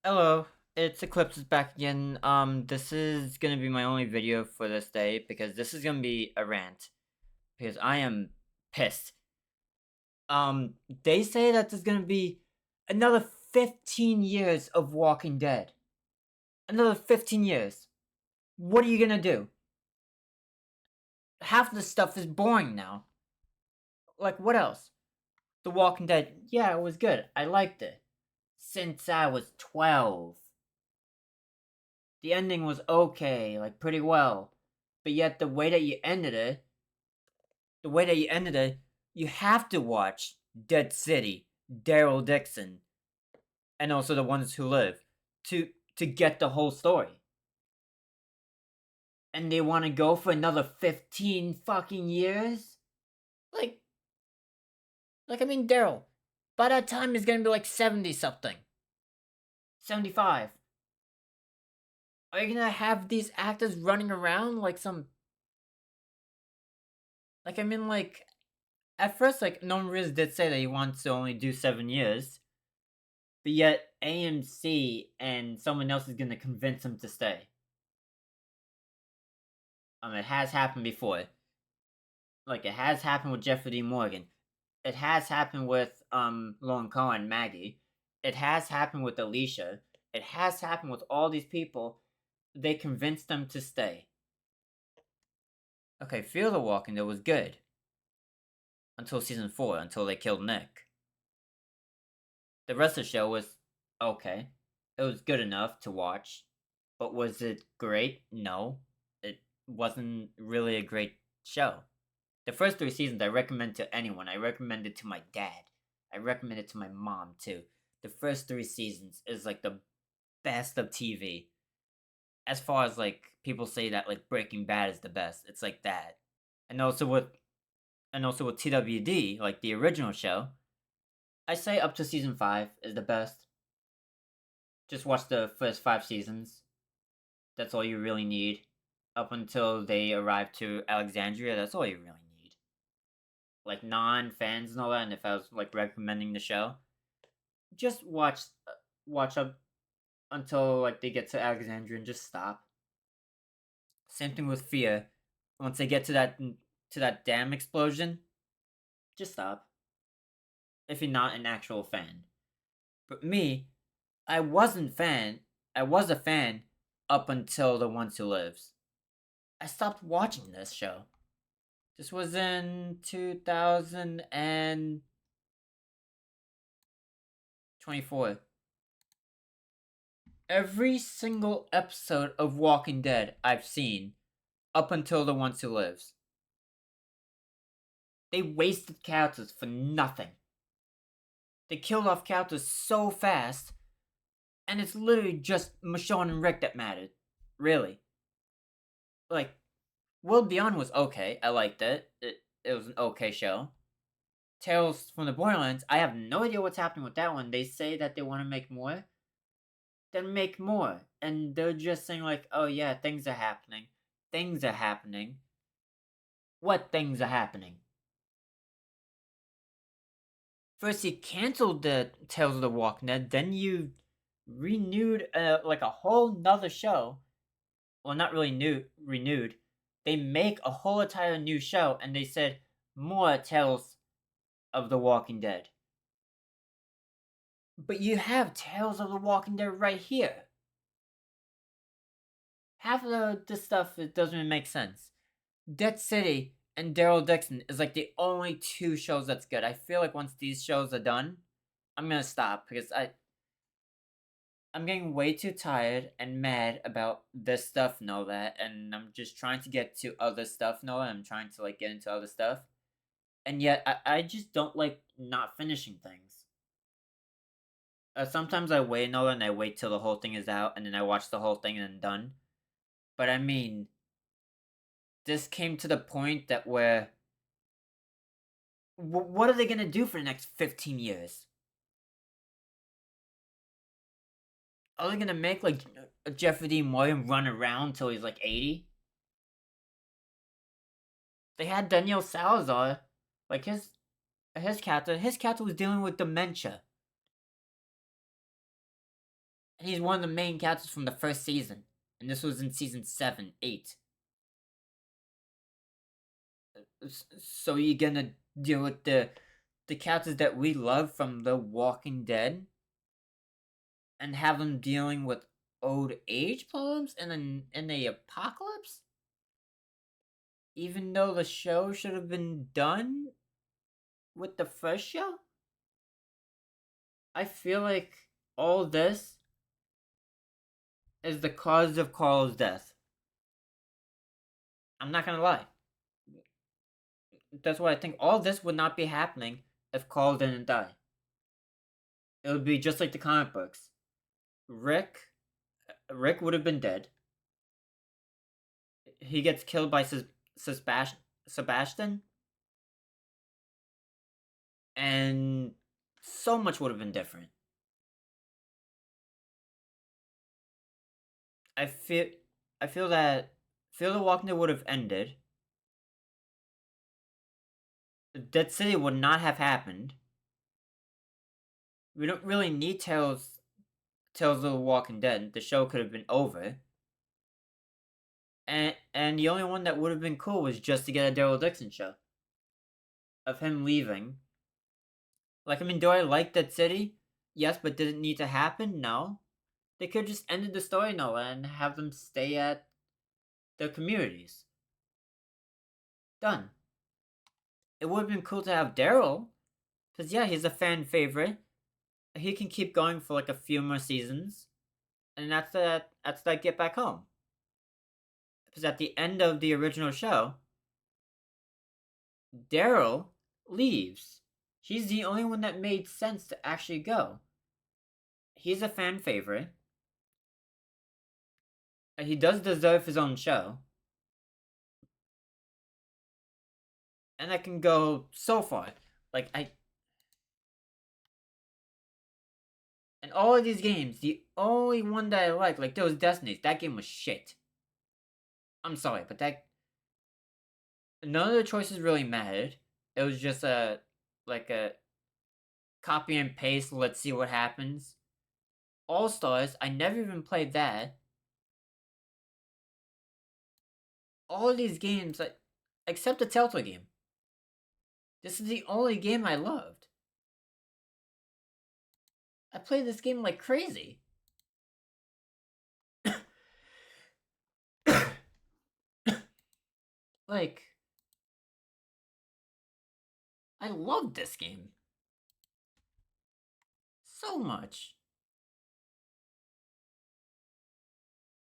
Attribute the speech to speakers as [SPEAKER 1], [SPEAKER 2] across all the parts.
[SPEAKER 1] Hello, it's Eclipse is back again. This is gonna be my only video for this day because this is gonna be a rant because I am pissed. They say that there's gonna be another 15 years of Walking Dead. Another 15 years. What are you gonna do? Half of the stuff is boring now. Like, what else? The Walking Dead, yeah, it was good. I liked it. Since I was 12. The ending was okay, like pretty well. But yet the way that you ended it, you have to watch Dead City, Daryl Dixon, and also The Ones Who Live to get the whole story. And they want to go for another 15 fucking years? Like I mean Daryl, by that time he's going to be like 70 something. 75. Are you going to have these actors running around like some like I mean like at first, like, Norman Reedus did say that he wants to only do 7 years, but yet AMC and someone else is gonna convince him to stay. It has happened before. Like, it has happened with Jeffrey D. Morgan. It has happened with Lauren Cohen, Maggie. It has happened with Elisia. It has happened with all these people. They convinced them to stay. Okay, Fear the Walking Dead was good until season 4, until they killed Nick. The rest of the show was okay. It was good enough to watch. But was it great? No. It wasn't really a great show. The first 3 seasons I recommend to anyone. I recommend it to my dad. I recommend it to my mom too. The first 3 seasons is like the best of TV. As far as like people say that like Breaking Bad is the best, it's like that. And also with TWD, like the original show, I say up to season 5 is the best. Just watch the first 5 seasons. That's all you really need. Up until they arrive to Alexandria, that's all you really need. Like non-fans and all that, and if I was like recommending the show, just watch up until like they get to Alexandria and just stop. Same thing with Fear. Once they get to that dam explosion, just stop. If you're not an actual fan. But me, I wasn't fan. I was a fan up until The Ones Who Lives. I stopped watching this show. This was in 2024. Every single episode of Walking Dead I've seen up until The Ones Who Lives. They wasted characters for nothing. They killed off characters so fast, and it's literally just Michonne and Rick that mattered. Really. Like, World Beyond was okay. I liked it. It was an okay show. Tales from the Borderlands, I have no idea what's happening with that one. They say that they want to make more. Then make more. And they're just saying, like, oh yeah, things are happening. Things are happening. What things are happening? First, you canceled the Tales of the Walking Dead, then you renewed, like, a whole nother show. Well, not really renewed. They make a whole entire new show, and they said, more Tales of the Walking Dead. But you have Tales of the Walking Dead right here. Half of the stuff, it doesn't even make sense. Dead City and Daryl Dixon is like the only 2 shows that's good. I feel like once these shows are done, I'm gonna stop because I'm getting way too tired and mad about this stuff and all that, and I'm just trying to get to other stuff and all that. I'm trying to like get into other stuff, and yet I just don't like not finishing things. Sometimes I wait and all that, and I wait till the whole thing is out, and then I watch the whole thing and then done. But I mean, this came to the point that where what are they gonna do for the next 15 years? Are they gonna make like a Jeffrey D. Morgan run around till he's like 80? They had Daniel Salazar, like his character. His character was dealing with dementia. And he's one of the main characters from the first season. And this was in season 7, 8. So you're gonna deal with the characters that we love from The Walking Dead and have them dealing with old age problems in a apocalypse? Even though the show should have been done with the first show? I feel like all this is the cause of Carl's death. I'm not gonna lie. That's why I think all this would not be happening if Carl didn't die. It would be just like the comic books. Rick Rick would have been dead. He gets killed by Sebastian, and so much would have been different. I feel I feel that Fear the Walking Dead would have ended. Dead City would not have happened. We don't really need Tales of the Walking Dead. The show could have been over. And the only one that would have been cool was just to get a Daryl Dixon show of him leaving. Like, I mean, do I like Dead City? Yes, but did it need to happen? No. They could have just ended the story now and have them stay at their communities. Done. It would have been cool to have Daryl, because yeah, he's a fan favorite. He can keep going for like a few more seasons, and that's that get back home. Because at the end of the original show, Daryl leaves. He's the only one that made sense to actually go. He's a fan favorite. He does deserve his own show. And I can go so far. Like, and all of these games, the only one that I like those Destinies, that game was shit. I'm sorry, but none of the choices really mattered. It was just like a copy and paste, let's see what happens. All Stars, I never even played that. All of these games, except the Telltale game. This is the only game I loved. I played this game like crazy. Like, I loved this game so much.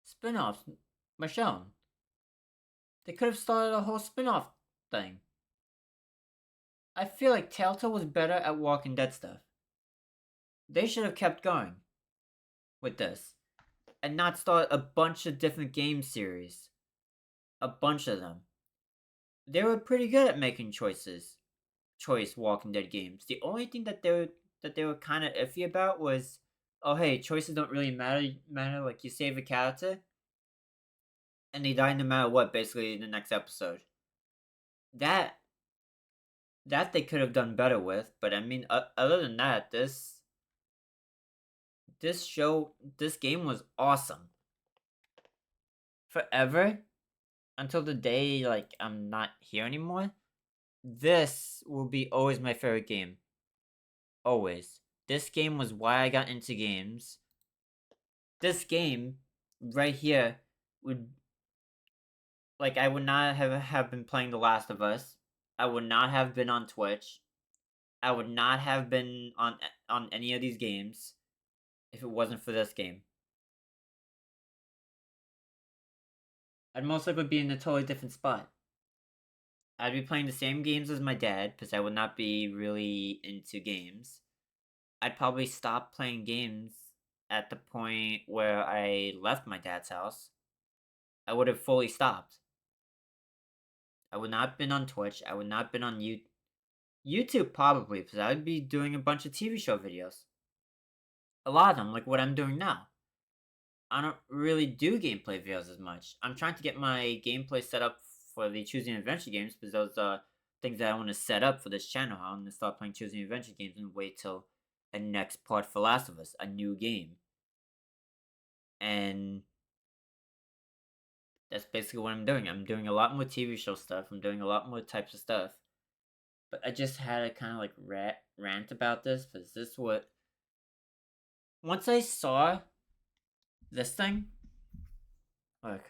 [SPEAKER 1] Spin-offs, Michonne. They could have started a whole spin-off thing. I feel like Telltale was better at Walking Dead stuff. They should have kept going with this and not start a bunch of different game series. A bunch of them. They were pretty good at making choice Walking Dead games. The only thing that they were kind of iffy about was, oh hey, choices don't really matter. Like you save a character, and they die no matter what. Basically, in the next episode. That they could have done better with. But I mean, other than that, this game was awesome. Forever until the day like I'm not here anymore. This will be always my favorite game. Always. This game was why I got into games. This game right here would like I would not have been playing The Last of Us. I would not have been on Twitch. I would not have been on any of these games if it wasn't for this game. I'd most likely be in a totally different spot. I'd be playing the same games as my dad because I would not be really into games. I'd probably stop playing games at the point where I left my dad's house. I would have fully stopped. I would not have been on Twitch. I would not have been on YouTube probably because I would be doing a bunch of TV show videos. A lot of them, like what I'm doing now. I don't really do gameplay videos as much. I'm trying to get my gameplay set up for the choosing adventure games because those are things that I want to set up for this channel. I want to start playing choosing adventure games and wait till a next part for Last of Us, a new game. and that's basically what I'm doing. I'm doing a lot more TV show stuff. I'm doing a lot more types of stuff. But I just had a kind of like rant about this because this what once I saw this thing, look,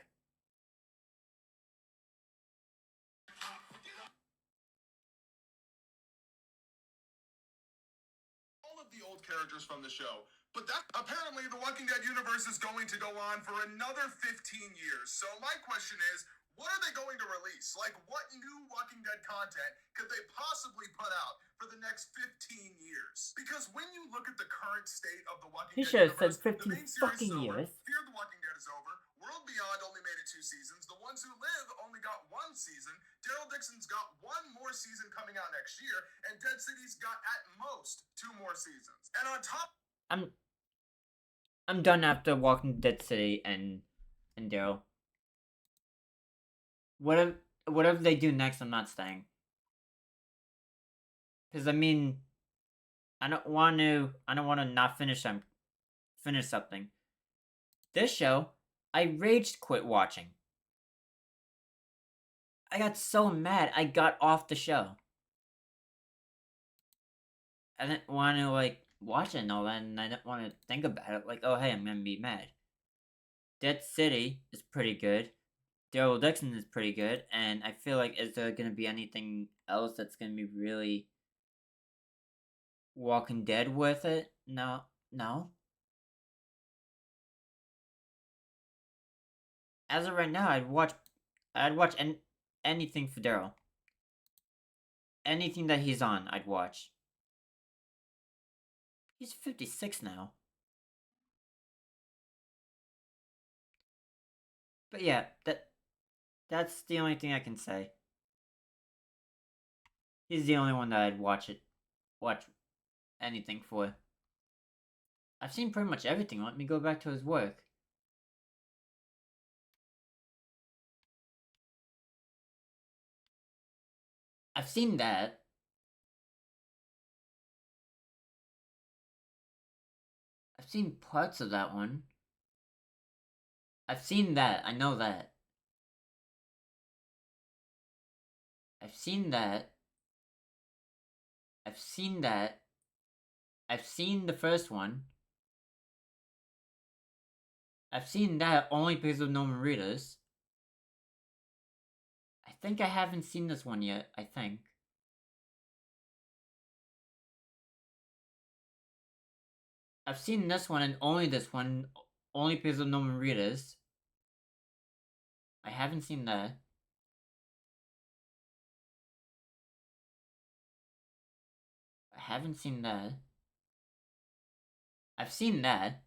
[SPEAKER 2] all of the old characters from the show. But that apparently the Walking Dead universe is going to go on for another 15 years. So my question is, what are they going to release? Like, what new Walking Dead content could they possibly put out for the next 15 years? Because when you look at the current state of the Walking
[SPEAKER 1] he
[SPEAKER 2] Dead
[SPEAKER 1] should have said
[SPEAKER 2] universe,
[SPEAKER 1] 15
[SPEAKER 2] the main series
[SPEAKER 1] fucking
[SPEAKER 2] is over.
[SPEAKER 1] years.
[SPEAKER 2] Fear the Walking Dead is over. World Beyond only made it 2 seasons. The Ones Who Live only got 1 season. Daryl Dixon's got 1 more season coming out next year, and Dead City's got at most 2 more seasons. And on top,
[SPEAKER 1] I'm done after Walking Dead City and Daryl. Whatever they do next, I'm not staying. Because I mean, I don't want to not finish something. This show, I raged quit watching. I got so mad I got off the show. I didn't want to like watch it and all that, and I didn't want to think about it. Like, oh hey, I'm gonna be mad. Dead City is pretty good. Daryl Dixon is pretty good, and I feel like is there gonna be anything else that's gonna be really Walking Dead with it? No. As of right now, I'd watch anything for Daryl. Anything that he's on, I'd watch. He's 56 now. But yeah, that's the only thing I can say. He's the only one that I'd watch anything for. I've seen pretty much everything. Let me go back to his work. I've seen that. I've seen parts of that one. I've seen that. I know that. I've seen that. I've seen that. I've seen the first one. I've seen that only because of Norman Reedus. I think I haven't seen this one yet. I think. I've seen this one and only this one, only because of Norman Reedus. I haven't seen that. I haven't seen that. I've seen that.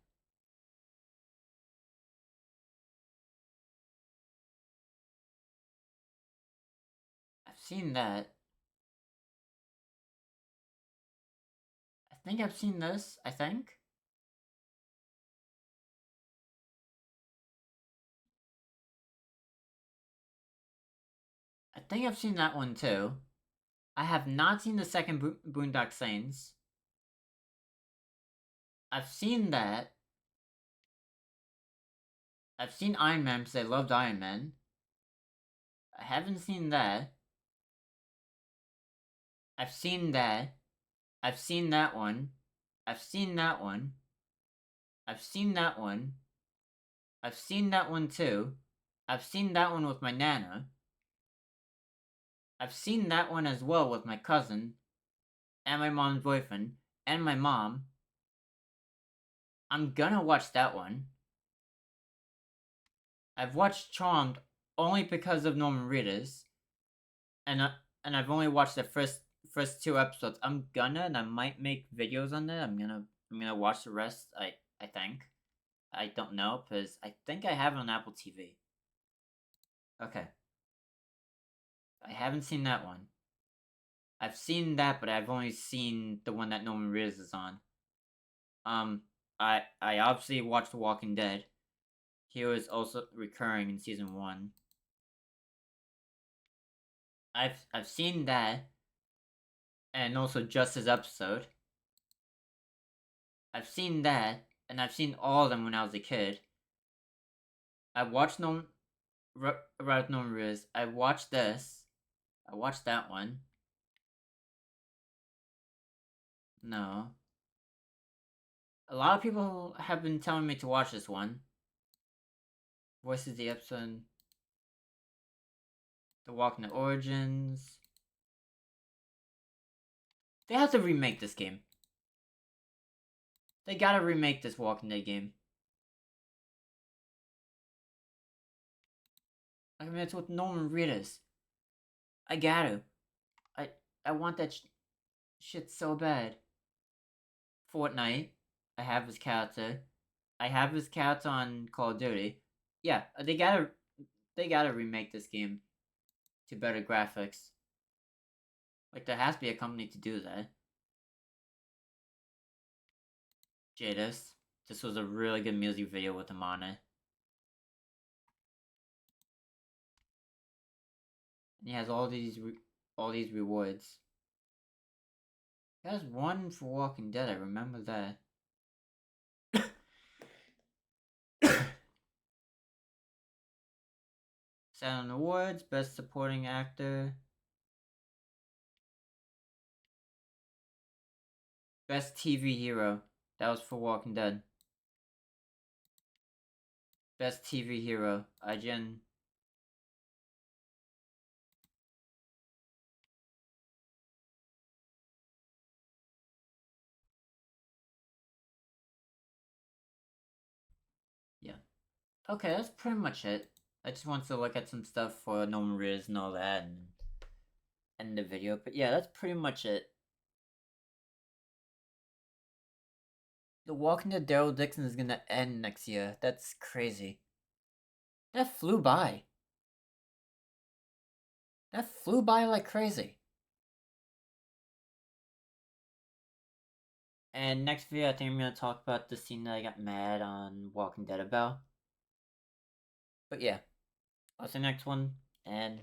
[SPEAKER 1] I've seen that. I think I've seen this. I think. I think I've seen that one too. I have not seen the second Boondock Saints. I've seen that. I've seen Iron Man because I loved Iron Man. I haven't seen that. I've seen that. I've seen that one. I've seen that one. I've seen that one. I've seen that one too. I've seen that one with my nana. I've seen that one as well with my cousin, and my mom's boyfriend, and my mom. I'm gonna watch that one. I've watched Charmed only because of Norman Reedus, and I've only watched the first 2 episodes. I'm gonna and I might make videos on that. I'm gonna watch the rest. I think. I don't know because I think I have it on Apple TV. Okay. I haven't seen that one. I've seen that, but I've only seen the one that Norman Reedus is on. I obviously watched The Walking Dead. He was also recurring in season 1. I've seen that, and also just his episode. I've seen that, and I've seen all of them when I was a kid. I watched About No Riz. I watched this. I watched that one. No. A lot of people have been telling me to watch this one. Voices the episode. The Walking Dead Origins. They have to remake this game. They gotta remake this Walking Dead game. I mean, it's with Norman Reedus. I gotta. I I want that shit so bad. Fortnite. I have his character. I have his character on Call of Duty. Yeah, they gotta remake this game to better graphics. Like there has to be a company to do that. Jadis. This was a really good music video with him on it. And he has all these rewards. He has one for Walking Dead. I remember that. Silent Awards, Best Supporting Actor, Best TV Hero. That was for Walking Dead. Best TV Hero, IGN. Yeah. Okay, that's pretty much it. I just wanted to look at some stuff for No One Riz and all that and end the video. But yeah, that's pretty much it. The Walking Dead Daryl Dixon is gonna end next year. That's crazy. That flew by. That flew by like crazy. And next video, I think I'm gonna talk about the scene that I got mad on Walking Dead about. But yeah, I'll see you next one, and